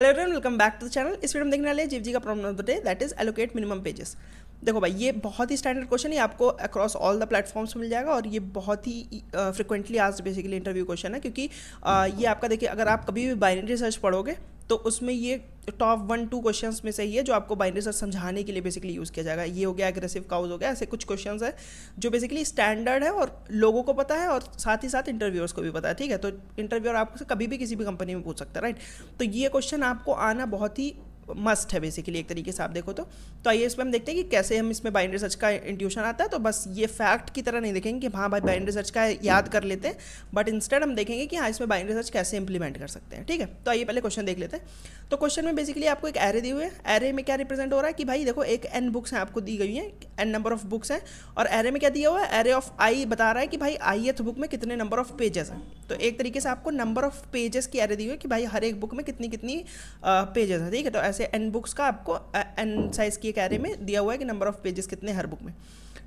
Hello everyone, welcome back to the channel. इस video में देखने वाले जीव जी का problem of the day, that is allocate minimum pages. देखो भाई, ये बहुत ही स्टैंडर्ड क्वेश्चन है, आपको अक्रॉस ऑल द प्लेटफॉर्म्स मिल जाएगा और ये बहुत ही frequently asked basically interview question है, क्योंकि ये आपका देखिए, अगर आप कभी भी बाइनरी सर्च पढ़ोगे तो उसमें ये टॉप 1-2 क्वेश्चंस में से ही है जो आपको बाइनरी सर्च समझाने के लिए बेसिकली यूज़ किया जाएगा। ये हो गया एग्रेसिव काउज हो गया, ऐसे कुछ क्वेश्चंस है जो बेसिकली स्टैंडर्ड है और लोगों को पता है और साथ ही साथ इंटरव्यूअर्स को भी पता है। ठीक है, तो इंटरव्यूअर आपसे कभी भी किसी भी कंपनी में पूछ सकता है, राइट। तो ये क्वेश्चन आपको आना बहुत ही मस्ट है बेसिकली, एक तरीके से आप देखो तो आइए इसमें हम देखते हैं कि कैसे हम इसमें बाइनरी सर्च का इंट्यूशन आता है। तो बस ये फैक्ट की तरह नहीं देखेंगे कि हाँ भाई बाइनरी सर्च का याद कर लेते हैं, बट इंस्टेड हम देखेंगे कि हाँ इसमें बाइनरी सर्च कैसे इंप्लीमेंट कर सकते हैं। ठीक है, तो आइए पहले क्वेश्चन देख लेते हैं। तो क्वेश्चन में बेसिकली आपको एक एरे दी हुई है। एरे में क्या रिप्रेजेंट हो रहा है कि भाई देखो, एक एन बुक्स हैं आपको दी गई हैं, एन नंबर ऑफ बुक्स हैं, और एरे में क्या दिया हुआ है, एरे ऑफ आई बता रहा है कि भाई आईएथ बुक में कितने नंबर ऑफ पेजेस हैं। तो एक तरीके से आपको नंबर ऑफ पेजेस की एरे दी हुई है कि भाई हर एक बुक में कितनी कितनी पेजेस हैं। ठीक है, तो ऐसे एन बुक्स का आपको एन साइज की एक एरे में दिया हुआ है कि नंबर ऑफ पेजेस कितने हर बुक में।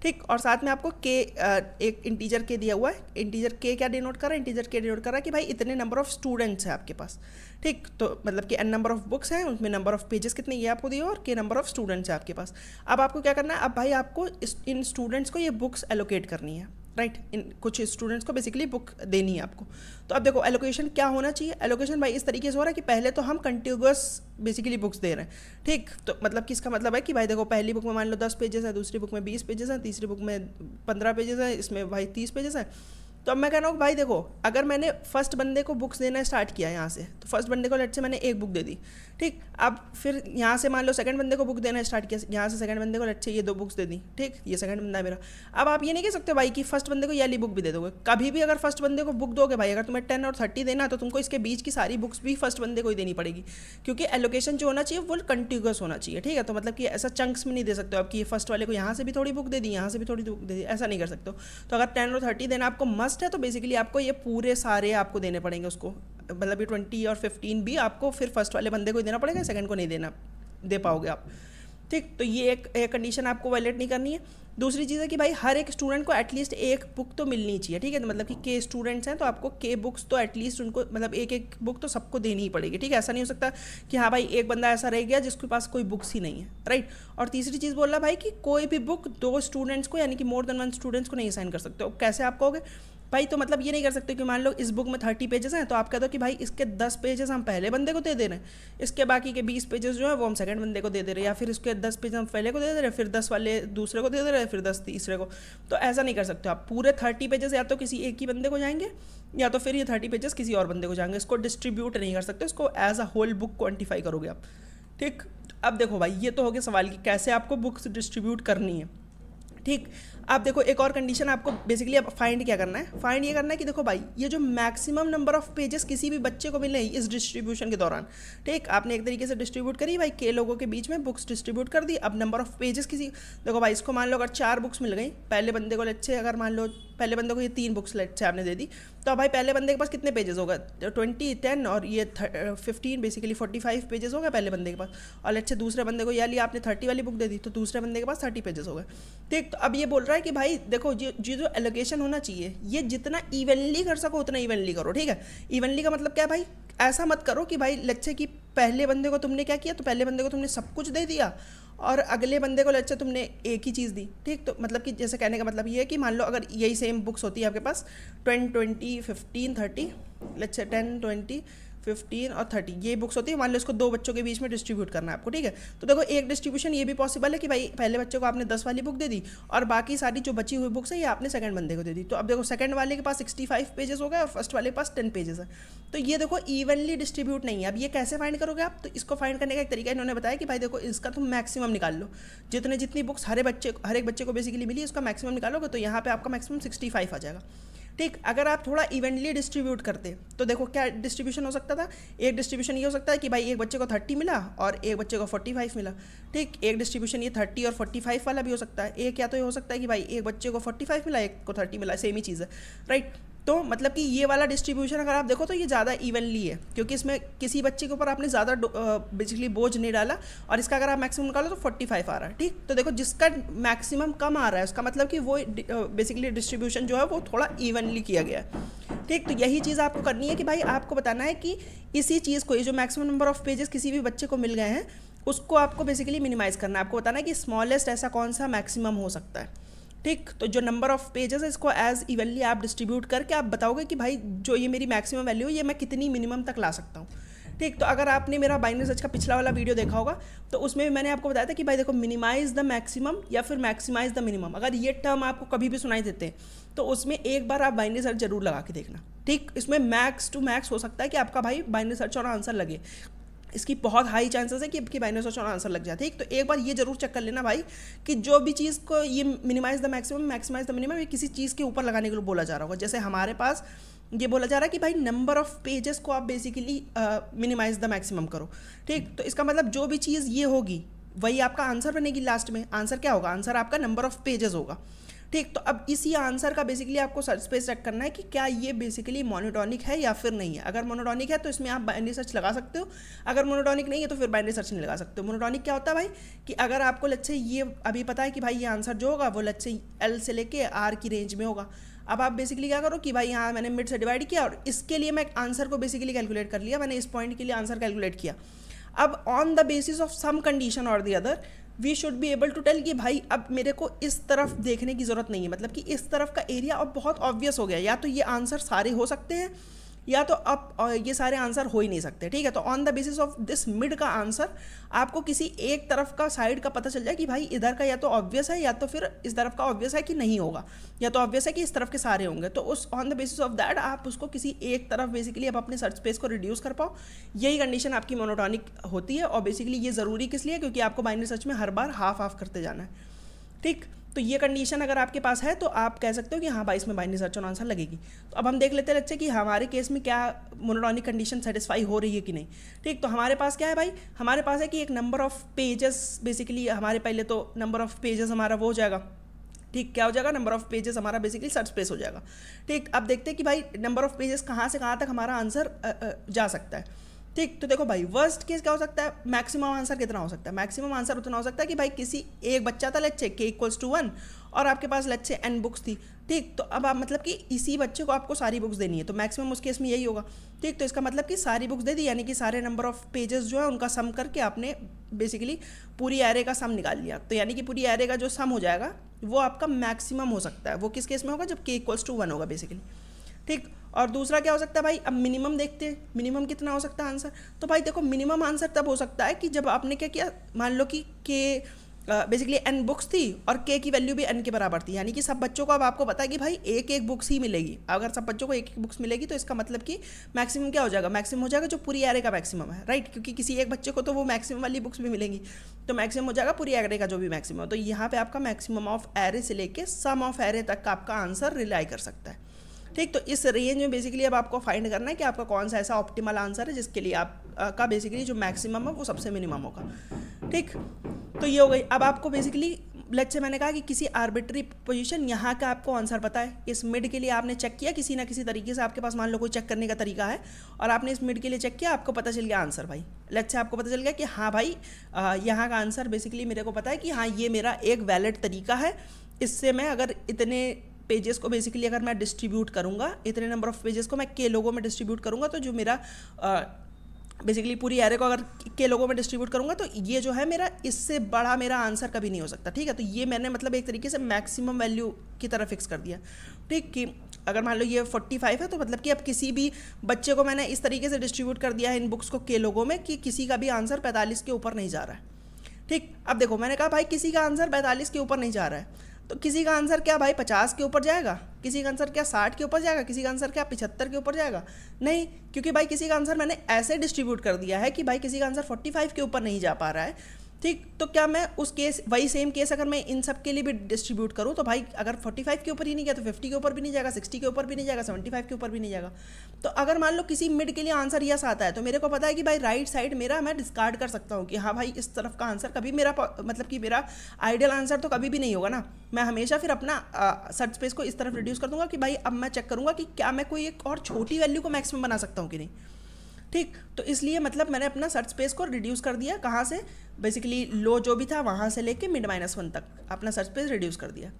ठीक, और साथ में आपको के एक इंटीजर के दिया हुआ है। इंटीजर के क्या डिनोट कर रहा है, इंटीजर के डिनोट कर रहा है कि भाई इतने नंबर ऑफ स्टूडेंट्स हैं आपके पास। ठीक, तो मतलब कि एन नंबर ऑफ बुक्स हैं, उसमें नंबर ऑफ पेजेस कितने ये आपको दिया और के नंबर ऑफ स्टूडेंट्स है आपके पास। अब आपको क्या करना है, अब भाई आपको इन स्टूडेंट्स को ये बुक्स एलोकेट करनी है, राइट। इन कुछ स्टूडेंट्स को बेसिकली बुक देनी है आपको। तो अब देखो एलोकेशन क्या होना चाहिए। एलोकेशन भाई इस तरीके से हो रहा है कि पहले तो हम कंटिन्यूअस बेसिकली बुक्स दे रहे हैं। ठीक, तो मतलब कि इसका मतलब है कि भाई देखो, पहली बुक में मान लो 10 पेजेस है, दूसरी बुक में 20 पेजेस हैं, तीसरी बुक में 15 पेजेस है, इसमें भाई 30 पेजेस है। तो अब मैं कह रहा हूँ भाई देखो, अगर मैंने फर्स्ट बंदे को बुक्स देना स्टार्ट किया यहाँ से, तो फर्स्ट बंदे को लेट से मैंने एक बुक दे दी। ठीक, अब फिर यहाँ से मान लो सेकंड बंदे को बुक देना स्टार्ट किया, यहाँ से सेकंड बंदे को लेट से ये 2 बुक्स दे दी। ठीक, ये सेकंड बंदा है मेरा। अब आप ये नहीं कह सकते भाई कि फर्स्ट बंदे को ये वाली बुक भी दे दोगे। कभी भी अगर फर्स्ट बंदे को बुक दोगे भाई, अगर तुम्हें 10 और 30 देना है तो तुमको इसके बीच की सारी बुक्स भी फर्स्ट बंदे को ही देनी पड़ेगी, क्योंकि एलोकेशन जो होना चाहिए वो कंटिन्यूअस होना चाहिए। ठीक है, तो मतलब कि ऐसा चंक्स में नहीं दे सकते हो आप कि ये फर्स्ट वाले को यहाँ से भी थोड़ी बुक दे दी, यहाँ से भी थोड़ी बुक दे दी, ऐसा नहीं कर सकते हो। तो अगर 10 और 30 देना आपको मस्ट है तो बेसिकली आपको ये पूरे सारे आपको देने पड़ेंगे उसको, मतलब ये 20 और 15 भी आपको फिर फर्स्ट वाले बंदे को ही देना पड़ेगा, सेकंड को नहीं देना दे पाओगे आप। ठीक, तो ये एक कंडीशन आपको वायलेट नहीं करनी है। दूसरी चीज़ है कि भाई हर एक स्टूडेंट को एटलीस्ट एक बुक तो मिलनी चाहिए। ठीक है, तो मतलब कि के स्टूडेंट्स हैं तो आपको के बुक्स तो एटलीस्ट उनको, मतलब एक एक बुक तो सबको देनी ही पड़ेगी। ठीक है, ऐसा नहीं हो सकता कि हाँ भाई एक बंदा ऐसा रह गया जिसके पास कोई बुक्स ही नहीं है, राइट। और तीसरी चीज़ बोल रहा भाई कि कोई भी बुक 2 स्टूडेंट्स को यानी कि मोर देन 1 स्टूडेंट्स को नहीं असाइन कर सकते हो। कैसे आप कहोगे भाई, तो मतलब ये नहीं कर सकते कि मान लो इस बुक में 30 पेजेस हैं तो आप कह दो कि भाई इसके 10 पेजेस हम पहले बंदे को दे रहे हैं, इसके बाकी के 20 पेजेस जो है वो हम सेकंड बंदे को दे रहे हैं, या फिर इसके 10 पेज हम पहले को दे रहे हैं, फिर 10 वाले दूसरे को दे रहे हैं, फिर 10 तीसरे को। तो ऐसा नहीं कर सकते आप। पूरे 30 पेजेस या तो किसी एक ही बंदे को जाएंगे, या तो फिर ये 30 पेजेस किसी और बंदे को जाएंगे। इसको डिस्ट्रीब्यूट नहीं कर सकते, इसको as a whole book quantify करोगे आप। ठीक, अब देखो भाई, ये तो हो गया सवाल कि कैसे आपको बुक्स डिस्ट्रीब्यूट करनी है। ठीक, आप देखो एक और कंडीशन आपको बेसिकली अब फाइंड क्या करना है, फाइंड ये करना है कि देखो भाई ये जो मैक्सिमम नंबर ऑफ पेजेस किसी भी बच्चे को मिले इस डिस्ट्रीब्यूशन के दौरान। ठीक, आपने एक तरीके से डिस्ट्रीब्यूट करी भाई, के लोगों के बीच में बुक्स डिस्ट्रीब्यूट कर दी। अब नंबर ऑफ पेजेस किसी, देखो भाई इसको मान लो अगर 4 बुक्स मिल गई पहले बंदे को, लेट से अगर मान लो पहले बंदे को ये 3 बुक्स लेट से आपने दे दी, तो भाई पहले बंदे के पास कितने पेजेस होगा, 20, 10 और ये 15, बेसिकली 45 पेजेस हो गए पहले बंदे के पास। और लेट से दूसरे बंदे को यार आपने 30 वाली बुक दे दी, तो दूसरे बंदे के पास 30 पेजेस हो गए। ठीक, तो अब ये बोल रहा है कि भाई देखो जो एलोकेशन होना चाहिए ये जितना इवनली कर सको उतना इवनली करो। ठीक है, इवनली का मतलब क्या है भाई, ऐसा मत करो कि भाई लेट्स से कि पहले बंदे को तुमने क्या किया, तो पहले बंदे को तुमने सब कुछ दे दिया और अगले बंदे को लेट्स से तुमने एक ही चीज़ दी। ठीक, तो मतलब कि जैसे कहने का मतलब ये है कि मान लो अगर यही सेम बुक्स होती है आपके पास 10, 20, 15, 30, लेट्स से 10, 20, 15 और 30 ये बुक्स होती है, मान लो इसको 2 बच्चों के बीच में डिस्ट्रीब्यूट करना है आपको। ठीक है, तो देखो एक डिस्ट्रीब्यूशन ये भी पॉसिबल है कि भाई पहले बच्चे को आपने 10 वाली बुक दे दी और बाकी सारी जो बची हुई बुक्स है ये आपने सेकंड बंदे को दे दी। तो अब देखो सेकंड वाले के पास 65 पेजेस हो गए और फर्स्ट वाले के पास 10 पेजेस है। तो ये देखो इवनली डिस्ट्रीब्यूट नहीं है। अब ये कैसे फाइंड करोगे आप, तो इसको फाइंड करने का एक तरीका इन्होंने बताया कि भाई देखो इसका तुम मैक्सिमम निकाल लो, जितनी बुक्स हर एक बच्चे को बेसिकली मिली उसका मैक्सिमम निकालोगे तो यहाँ पे आपका मैक्सिमम 65 आ जाएगा। ठीक, अगर आप थोड़ा इवेंटली डिस्ट्रीब्यूट करते तो देखो क्या डिस्ट्रीब्यूशन हो सकता था। एक डिस्ट्रीब्यूशन ये हो सकता है कि भाई एक बच्चे को 30 मिला और एक बच्चे को 45 मिला। ठीक, एक डिस्ट्रीब्यूशन ये 30 और 45 वाला भी हो सकता है। एक या तो ये हो सकता है कि भाई एक बच्चे को 45 मिला एक को 30 मिला, सेम ही चीज़ है, राइट। तो मतलब कि ये वाला डिस्ट्रीब्यूशन अगर आप देखो तो ये ज़्यादा इवनली है, क्योंकि इसमें किसी बच्चे के ऊपर आपने ज़्यादा बेसिकली बोझ नहीं डाला। और इसका अगर आप मैक्सिमम निकालो तो 45 आ रहा है। ठीक, तो देखो जिसका मैक्सिमम कम आ रहा है उसका मतलब कि वो बेसिकली डिस्ट्रीब्यूशन जो है वो थोड़ा इवनली किया गया है। ठीक, तो यही चीज़ आपको करनी है कि भाई आपको बताना है कि इसी चीज़ को, ये जो मैक्सिमम नंबर ऑफ पेजेस किसी भी बच्चे को मिल गए हैं उसको आपको बेसिकली मिनिमाइज़ करना है। आपको बताना है कि स्मॉलेस्ट ऐसा कौन सा मैक्सिमम हो सकता है। ठीक, तो जो नंबर ऑफ पेजेस है इसको एज इवनली आप डिस्ट्रीब्यूट करके आप बताओगे कि भाई जो ये मेरी मैक्सिमम वैल्यू है ये मैं कितनी मिनिमम तक ला सकता हूँ। ठीक, तो अगर आपने मेरा बाइनरी सर्च का पिछला वाला वीडियो देखा होगा तो उसमें भी मैंने आपको बताया था कि भाई देखो मिनिमाइज द मैक्सिमम या फिर मैक्सिमाइज द मिनिमम, अगर ये टर्म आपको कभी भी सुनाई देते हैं तो उसमें एक बार आप बाइनरी सर्च जरूर लगा के देखना। ठीक, इसमें मैक्स टू मैक्स हो सकता है कि आपका भाई बाइनरी सर्च और आंसर लगे, इसकी बहुत हाई चांसेस है कि आपकी बाइनरी सर्च और आंसर लग जाए। ठीक, तो एक बार ये जरूर चेक कर लेना भाई कि जो भी चीज़ को ये minimize the maximum maximize the minimum ये किसी चीज़ के ऊपर लगाने के लिए बोला जा रहा होगा। जैसे हमारे पास ये बोला जा रहा है कि भाई नंबर ऑफ पेजेस को आप बेसिकली मिनिमाइज द मैक्सिमम करो। ठीक, तो इसका मतलब जो भी चीज़ ये होगी वही आपका आंसर बनेगी। लास्ट में आंसर क्या होगा? आंसर आपका नंबर ऑफ पेजेस होगा। ठीक, तो अब इसी आंसर का बेसिकली आपको सर्च स्पेस चेक करना है कि क्या ये बेसिकली मोनोटॉनिक है या फिर नहीं है। अगर मोनोटॉनिक है तो इसमें आप बाइनरी सर्च लगा सकते हो, अगर मोनोटॉनिक नहीं है तो फिर बाइनरी सर्च नहीं लगा सकते हो। मोनोटॉनिक क्या होता है भाई कि अगर आपको लेट्स से ये अभी पता है कि भाई ये आंसर जो होगा वो लेट्स से एल से लेके आर की रेंज में होगा। अब आप बेसिकली क्या करो कि भाई यहाँ मैंने मिड से डिवाइड किया और इसके लिए मैं आंसर को बेसिकली कैलकुलेट कर लिया, मैंने इस पॉइंट के लिए आंसर कैलकुलेट किया। अब on the basis of some condition और the other we should be able to tell कि भाई अब मेरे को इस तरफ देखने की ज़रूरत नहीं है, मतलब कि इस तरफ का एरिया अब बहुत ऑब्वियस हो गया, या तो ये आंसर सारे हो सकते हैं या तो अब ये सारे आंसर हो ही नहीं सकते। ठीक है, तो on the basis of this mid का आंसर आपको किसी एक तरफ का साइड का पता चल जाए कि भाई इधर का या तो ऑब्वियस है या तो फिर इस तरफ का ऑब्वियस है कि नहीं होगा, या तो ऑब्वियस है कि इस तरफ के सारे होंगे। तो उस on the basis of that आप उसको किसी एक तरफ बेसिकली आप अपने सर्च स्पेस को रिड्यूस कर पाओ। यही कंडीशन आपकी मोनोटॉनिक होती है और बेसिकली ये ज़रूरी किस लिए, क्योंकि आपको बाइनरी सर्च में हर बार हाफ हाफ करते जाना है। ठीक, तो ये कंडीशन अगर आपके पास है तो आप कह सकते हो कि हाँ भाई इसमें बाइनरी सर्च और आंसर लगेगी। तो अब हम देख लेते हैं अच्छे कि हमारे केस में क्या मोनोटॉनिक कंडीशन सेटिस्फाई हो रही है कि नहीं। ठीक, तो हमारे पास क्या है भाई, हमारे पास है कि एक नंबर ऑफ पेजेस बेसिकली हमारे पहले तो नंबर ऑफ पेजेस हमारा वो हो जाएगा। ठीक, क्या हो जाएगा? नंबर ऑफ पेजेस हमारा बेसिकली सर्च स्पेस हो जाएगा। ठीक, अब देखते हैं कि भाई नंबर ऑफ पेजेस कहाँ से कहाँ तक हमारा आंसर जा सकता है। ठीक, तो देखो भाई वर्स्ट केस क्या हो सकता है, मैक्सिमम आंसर कितना हो सकता है? मैक्सिमम आंसर उतना हो सकता है कि भाई किसी एक बच्चा था लेट्स से k = 1 और आपके पास लेट्स से n बुक्स थी। ठीक, तो अब आप मतलब कि इसी बच्चे को आपको सारी बुक्स देनी है, तो मैक्सिमम उस केस में यही होगा। ठीक, तो इसका मतलब कि सारी बुक्स दे दी, यानी कि सारे नंबर ऑफ पेजेस जो है उनका सम करके आपने बेसिकली पूरी एरे का सम निकाल लिया। तो यानी कि पूरी एरे का जो सम हो जाएगा वो आपका मैक्सिमम हो सकता है। वो किस केस में होगा? जब k = 1 होगा बेसिकली। ठीक, और दूसरा क्या हो सकता है भाई, अब मिनिमम देखते हैं, मिनिमम कितना हो सकता है आंसर। तो भाई देखो मिनिमम आंसर तब हो सकता है कि जब आपने क्या किया, मान लो कि बेसिकली n बुक्स थी और k की वैल्यू भी n के बराबर थी, यानी कि सब बच्चों को अब आपको पता है कि भाई एक एक बुक्स ही मिलेगी। अगर सब बच्चों को एक एक बुक्स मिलेगी तो इसका मतलब कि मैक्सिमम क्या हो जाएगा? मैक्सिमम हो जाएगा जो पूरी एरे का मैक्सिमम है, राइट, क्योंकि किसी एक बच्चे को तो वो मैक्सिमम वाली बुक्स भी मिलेंगी, तो मैक्सिमम हो जाएगा पूरी एरे का जो भी मैक्सिमम हो। तो यहाँ पे आपका मैक्सिमम ऑफ एरे से लेके सम ऑफ एरे तक का आपका आंसर रिलाई कर सकता है। ठीक, तो इस रेंज में बेसिकली अब आपको फाइंड करना है कि आपका कौन सा ऐसा ऑप्टिमल आंसर है जिसके लिए आप का बेसिकली जो मैक्सिमम है वो सबसे मिनिमम होगा। ठीक, तो ये हो गई। अब आपको बेसिकली लेट्स से मैंने कहा कि किसी आर्बिट्री पोजीशन यहाँ का आपको आंसर पता है, इस मिड के लिए आपने चेक किया किसी ना किसी तरीके से, आपके पास मान लो कोई चेक करने का तरीका है और आपने इस मिड के लिए चेक किया, आपको पता चल गया आंसर। भाई लेट्स से आपको पता चल गया कि हाँ भाई यहाँ का आंसर बेसिकली मेरे को पता है कि हाँ ये मेरा एक वैलिड तरीका है, इससे मैं अगर इतने पेजेस को बेसिकली अगर मैं डिस्ट्रीब्यूट करूँगा, इतने नंबर ऑफ पेजेस को मैं के लोगों में डिस्ट्रीब्यूट करूँगा, तो जो मेरा बेसिकली पूरी एरे को अगर के लोगों में डिस्ट्रीब्यूट करूँगा तो ये जो है मेरा, इससे बड़ा मेरा आंसर कभी नहीं हो सकता। ठीक है, तो ये मैंने मतलब एक तरीके से मैक्सिमम वैल्यू की तरह फिक्स कर दिया। ठीक, कि अगर मान लो ये 45 है तो मतलब कि अब किसी भी बच्चे को मैंने इस तरीके से डिस्ट्रीब्यूट कर दिया है इन बुक्स को के लोगों में कि किसी का भी आंसर 45 के ऊपर नहीं जा रहा है। ठीक, अब देखो मैंने कहा भाई किसी का आंसर 45 के ऊपर नहीं जा रहा है, तो किसी का आंसर क्या भाई 50 के ऊपर जाएगा, किसी का आंसर क्या 60 के ऊपर जाएगा, किसी का आंसर क्या 75 के ऊपर जाएगा? नहीं, क्योंकि भाई किसी का आंसर मैंने ऐसे डिस्ट्रीब्यूट कर दिया है कि भाई किसी का आंसर 45 के ऊपर नहीं जा पा रहा है। ठीक, तो क्या मैं उस केस वही सेम केस अगर मैं इन सब के लिए भी डिस्ट्रीब्यूट करूँ तो भाई अगर 45 के ऊपर ही नहीं गया तो 50 के ऊपर भी नहीं जाएगा, 60 के ऊपर भी नहीं जाएगा, 75 के ऊपर भी नहीं जाएगा। तो अगर मान लो किसी मिड के लिए आंसर यस आता है तो मेरे को पता है कि भाई राइट साइड मेरा मैं डिस्कार्ड कर सकता हूँ कि हाँ भाई इस तरफ का आंसर कभी मेरा मतलब कि मेरा आइडियल आंसर तो कभी भी नहीं होगा ना। मैं हमेशा फिर अपना सर्च स्पेस को इस तरफ रिड्यूस कर दूंगा कि भाई अब मैं चेक करूँगा कि क्या मैं कोई एक और छोटी वैल्यू को मैक्सिमम बना सकता हूँ कि नहीं। ठीक, तो इसलिए मतलब मैंने अपना सर्च स्पेस को रिड्यूस कर दिया, कहाँ से? बेसिकली लो जो भी था वहाँ से लेके मिड -1 तक अपना सर्च स्पेस रिड्यूस कर दिया।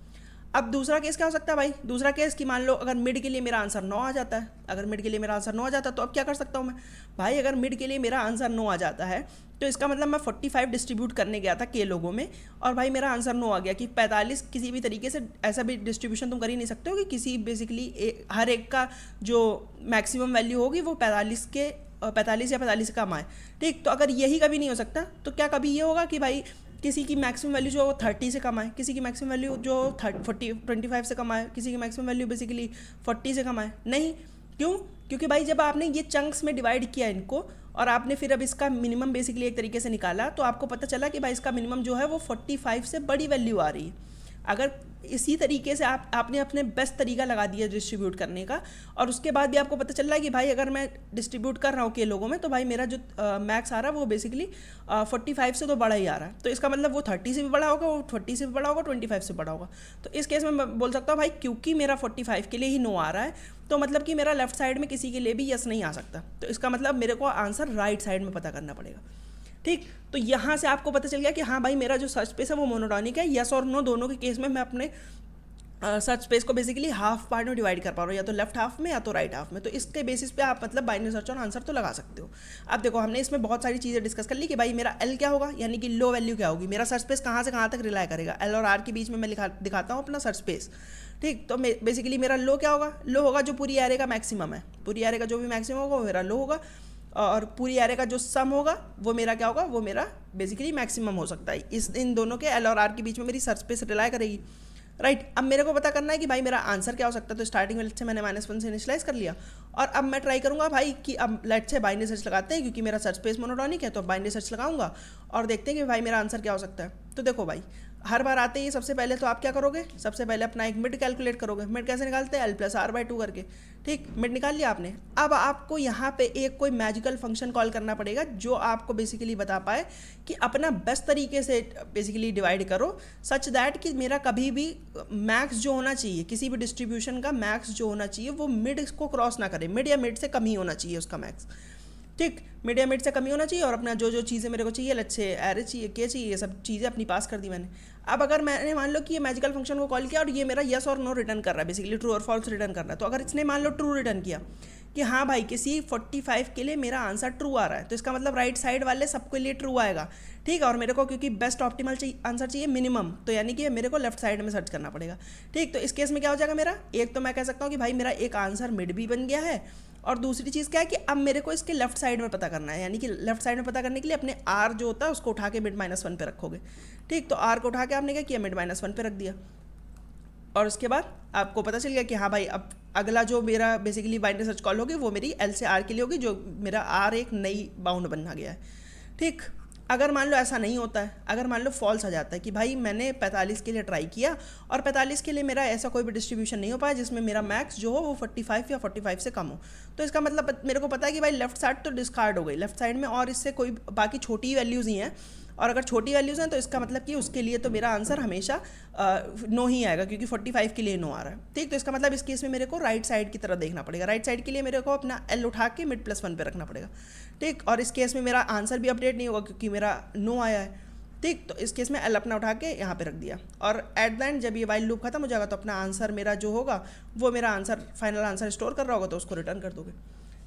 अब दूसरा केस क्या हो सकता है भाई, दूसरा केस कि मान लो अगर मिड के लिए मेरा आंसर 9 आ जाता है, अगर मिड के लिए मेरा आंसर 9 आ जाता है तो अब क्या कर सकता हूँ मैं भाई, अगर मिड के लिए मेरा आंसर 9 आ जाता है तो इसका मतलब मैं 45 डिस्ट्रीब्यूट करने गया था के लोगों में और भाई मेरा आंसर 9 आ गया कि 45 किसी भी तरीके से ऐसा भी डिस्ट्रीब्यूशन तुम कर ही नहीं सकते हो कि किसी बेसिकली हर एक का जो मैक्सिमम वैल्यू होगी वो 45 या 45 से कम आए। ठीक, तो अगर यही कभी नहीं हो सकता तो क्या कभी ये होगा कि भाई किसी की मैक्सिमम वैल्यू जो 30 से कम आए, किसी की मैक्सिमम वैल्यू जो 25 से कम आए, किसी की मैक्सिमम वैल्यू बेसिकली 40 से कम आए? नहीं। क्यों? क्योंकि भाई जब आपने ये चंक्स में डिवाइड किया इनको और आपने फिर अब इसका मिनिमम बेसिकली एक तरीके से निकाला तो आपको पता चला कि भाई इसका मिनिमम जो है वो 45 से बड़ी वैल्यू आ रही है। अगर इसी तरीके से आपने अपने बेस्ट तरीका लगा दिया डिस्ट्रीब्यूट करने का और उसके बाद भी आपको पता चल रहा है कि भाई अगर मैं डिस्ट्रीब्यूट कर रहा हूँ के लोगों में तो भाई मेरा जो मैक्स आ रहा है वो बेसिकली 45 से तो बड़ा ही आ रहा है, तो इसका मतलब वो 30 से भी बड़ा होगा, वो 40 से भी बड़ा होगा, 25 से बड़ा होगा। तो इस केस में मैं बोल सकता हूँ भाई क्योंकि मेरा 45 के लिए ही नो आ रहा है तो मतलब कि मेरा लेफ्ट साइड में किसी के लिए भी यस नहीं आ सकता, तो इसका मतलब मेरे को आंसर राइट साइड में पता करना पड़ेगा। ठीक, तो यहाँ से आपको पता चल गया कि हाँ भाई मेरा जो सर्च स्पेस है वो मोनोटॉनिक है। यस और नो दोनों के केस में मैं अपने सर्च स्पेस को बेसिकली हाफ पार्ट में डिवाइड कर पा रहा हूँ, या तो लेफ्ट हाफ में या तो राइट हाफ में। तो इसके बेसिस पे आप मतलब बाइनरी सर्च और आंसर तो लगा सकते हो। अब देखो हमने इसमें बहुत सारी चीज़ें डिस्कस कर ली कि भाई मेरा एल क्या होगा, यानी कि लो वैल्यू क्या होगी, मेरा सर्च स्पेस कहाँ से कहाँ तक रिलाई करेगा। एल और आर के बीच में मैं दिखाता हूँ अपना सर्च स्पेस। ठीक, तो बेसिकली मेरा लो क्या होगा, लो होगा जो पूरी एरे का मैक्सिमम है, पूरी एरे का जो भी मैक्सिमम होगा वो मेरा लो होगा और पूरी एरे का जो सम होगा वो मेरा क्या होगा, वो मेरा बेसिकली मैक्सिमम हो सकता है। इन दोनों के एल और आर के बीच में मेरी सर्च स्पेस रिलाई करेगी। राइट, अब मेरे को पता करना है कि भाई मेरा आंसर क्या हो सकता है। तो स्टार्टिंग में लेट्स से मैंने -1 से इनिशियलाइज कर लिया और अब मैं ट्राई करूंगा भाई कि अब लेट्स से बाइनरी सर्च लगाते हैं क्योंकि मेरा सर्च स्पेस मोनोटॉनिक है, तो बाइनरी सर्च लगाऊंगा और देखते हैं कि भाई मेरा आंसर क्या हो सकता है। तो देखो भाई हर बार आते ही सबसे पहले तो आप क्या करोगे, सबसे पहले अपना एक मिड कैलकुलेट करोगे। मिड कैसे निकालते हैं, L+R/2 करके। ठीक, मिड निकाल लिया आपने। अब आपको यहाँ पे एक कोई मैजिकल फंक्शन कॉल करना पड़ेगा जो आपको बेसिकली बता पाए कि अपना बेस्ट तरीके से बेसिकली डिवाइड करो सच दैट कि मेरा कभी भी मैक्स जो होना चाहिए, किसी भी डिस्ट्रीब्यूशन का मैक्स जो होना चाहिए वो मिड को क्रॉस ना करे, मिड या मिड से कम ही होना चाहिए उसका मैक्स। ठीक, मिड या मिड से कमी होना चाहिए और अपना जो चीज़ें मेरे को चाहिए, लेट्स से एरे चाहिए, के चाहिए, ये सब चीज़ें अपनी पास कर दी मैंने। अब अगर मैंने मान लो कि ये मैजिकल फंक्शन को कॉल किया और ये मेरा यस और नो रिटर्न कर रहा है, बेसिकली ट्रू और फॉल्स रिटर्न कर रहा है। तो अगर इसने मान लो ट्रू रिटर्न किया कि हाँ भाई किसी 45 के लिए मेरा आंसर ट्रू आ रहा है, तो इसका मतलब राइट साइड वाले सबके लिए ट्रू आएगा। ठीक है, और मेरे को क्योंकि बेस्ट ऑप्टिमल आंसर चाहिए मिनिमम, तो यानी कि मेरे को लेफ्ट साइड में सर्च करना पड़ेगा। ठीक, तो इस केस में क्या हो जाएगा मेरा, एक तो मैं कह सकता हूँ कि भाई मेरा एक आंसर मिड भी बन गया है और दूसरी चीज़ क्या है कि अब मेरे को इसके लेफ्ट साइड में पता करना है, यानी कि लेफ्ट साइड में पता करने के लिए अपने आर जो होता है उसको उठा के मिड -1 पे रखोगे। ठीक, तो आर को उठा के आपने क्या किया, मिड -1 पे रख दिया और उसके बाद आपको पता चल गया कि हाँ भाई अब अगला जो मेरा बेसिकली बाइनरी सर्च कॉल होगी वो मेरी एल से आर के लिए होगी, जो मेरा आर एक नई बाउंड बनना गया है। ठीक, अगर मान लो ऐसा नहीं होता है, अगर मान लो फॉल्स आ जाता है कि भाई मैंने 45 के लिए ट्राई किया और 45 के लिए मेरा ऐसा कोई भी डिस्ट्रीब्यूशन नहीं हो पाया जिसमें मेरा मैक्स जो हो वो 45 या 45 से कम हो, तो इसका मतलब मेरे को पता है कि भाई लेफ्ट साइड तो डिस्कार्ड हो गई लेफ्ट साइड में और इससे कोई बाकी छोटी वैल्यूज़ ही हैं, और अगर छोटी वैल्यूज़ हैं तो इसका मतलब कि उसके लिए तो मेरा आंसर हमेशा नो ही आएगा क्योंकि 45 के लिए नो आ रहा है। ठीक, तो इसका मतलब इस केस में मेरे को राइट साइड की तरफ देखना पड़ेगा। राइट साइड के लिए मेरे को अपना एल उठा के मिड +1 पे रखना पड़ेगा। ठीक, और इस केस में मेरा आंसर भी अपडेट नहीं होगा क्योंकि मेरा नो आया है। ठीक, तो इस केस में एल अपना उठा के यहाँ पे रख दिया और एट द एंड जब ये वाइल लूप खत्म हो जाएगा तो अपना आंसर मेरा जो होगा वो मेरा आंसर फाइनल आंसर स्टोर कर रहा होगा तो उसको रिटर्न कर दोगे।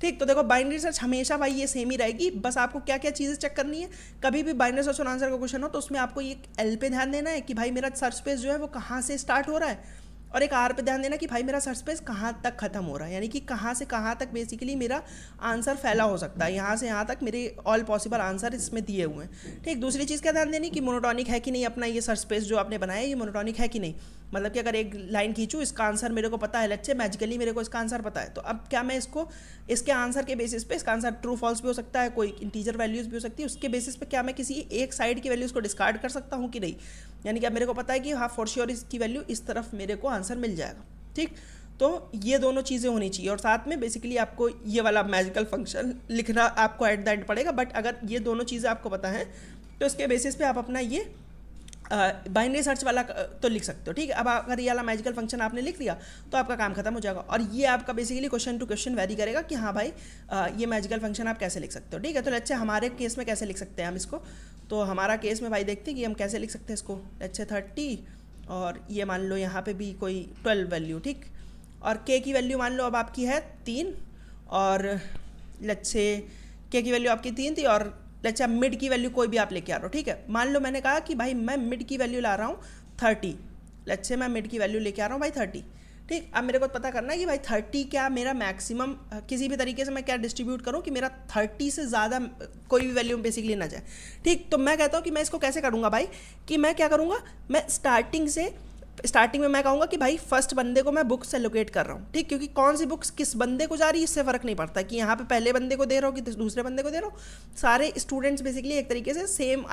ठीक, तो देखो बाइनरी सर्च हमेशा भाई ये सेम ही रहेगी, बस आपको क्या क्या चीज़ें चेक करनी है। कभी भी बाइनरी सर्च और आंसर का क्वेश्चन हो तो उसमें आपको ये एल पे ध्यान देना है कि भाई मेरा सर्च स्पेस जो है वो कहाँ से स्टार्ट हो रहा है, और एक आर पे ध्यान देना कि भाई मेरा सर्च स्पेस कहाँ तक खत्म हो रहा है, यानी कि कहाँ से कहाँ तक बेसिकली मेरा आंसर फैला हो सकता है, यहाँ से यहाँ तक मेरे ऑल पॉसिबल आंसर इसमें दिए हुए हैं। ठीक, दूसरी चीज़ क्या ध्यान देनी कि मोनोटॉनिक है कि नहीं, अपना ये सर्च स्पेस जो आपने बनाया ये मोनोटॉनिक है कि नहीं। मतलब कि अगर एक लाइन खींचूँ इसका आंसर मेरे को पता है, लेट्स से मैजिकली मेरे को इसका आंसर पता है, तो अब क्या मैं इसको इसके आंसर के बेसिस पे, इसका आंसर ट्रू फॉल्स भी हो सकता है, कोई इंटीजर वैल्यूज़ भी हो सकती है, उसके बेसिस पे क्या मैं किसी एक साइड की वैल्यूज़ को डिस्कार्ड कर सकता हूँ कि नहीं। यानी कि अब मेरे को पता है कि हाँ फॉर श्योर इसकी वैल्यू इस तरफ मेरे को आंसर मिल जाएगा। ठीक, तो ये दोनों चीज़ें होनी चाहिए और साथ में बेसिकली आपको ये वाला मैजिकल फंक्शन लिखना आपको एट द एंड पड़ेगा। बट अगर ये दोनों चीज़ें आपको पता है तो इसके बेसिस पे आप अपना ये बाइनरी सर्च वाला तो लिख सकते हो। ठीक है, अब अगर ये वाला मैजिकल फंक्शन आपने लिख दिया तो आपका काम खत्म हो जाएगा और ये आपका basically question to question vary करेगा कि हाँ भाई ये मैजिकल फंक्शन आप कैसे लिख सकते हो। ठीक है, तो लेट्स से हमारे केस में कैसे लिख सकते हैं हम इसको, तो हमारा केस में भाई देखते हैं कि हम कैसे लिख सकते हैं इसको। लेट्स से 30 और ये मान लो यहाँ पे भी कोई 12 वैल्यू, ठीक। और के की वैल्यू मान लो अब आपकी है 3, और लेट्स से के की वैल्यू आपकी 3 थी, और लेट्स से मिड की वैल्यू कोई भी आप लेके आ रहे हो, ठीक है। मान लो मैंने कहा कि भाई मैं मिड की वैल्यू ला रहा हूँ 30, लेट्स से मैं मिड की वैल्यू लेके आ रहा हूँ भाई 30, ठीक। अब मेरे को पता करना है कि भाई 30 क्या मेरा मैक्सिमम, किसी भी तरीके से मैं क्या डिस्ट्रीब्यूट करूँ कि मेरा 30 से ज़्यादा कोई भी वैल्यू बेसिकली ना जाए, ठीक। तो मैं कहता हूँ कि मैं इसको कैसे करूँगा भाई, कि मैं क्या करूँगा, मैं स्टार्टिंग में मैं कहूँगा कि भाई फर्स्ट बंदे को मैं बुक्स एलोकेट कर रहा हूँ, ठीक। क्योंकि कौन सी बुक्स किस बंदे को जा रही है इससे फ़र्क नहीं पड़ता कि यहाँ पे पहले बंदे को दे रहा हो कि दूसरे बंदे को दे रहा हो, सारे स्टूडेंट्स बेसिकली एक तरीके से सेम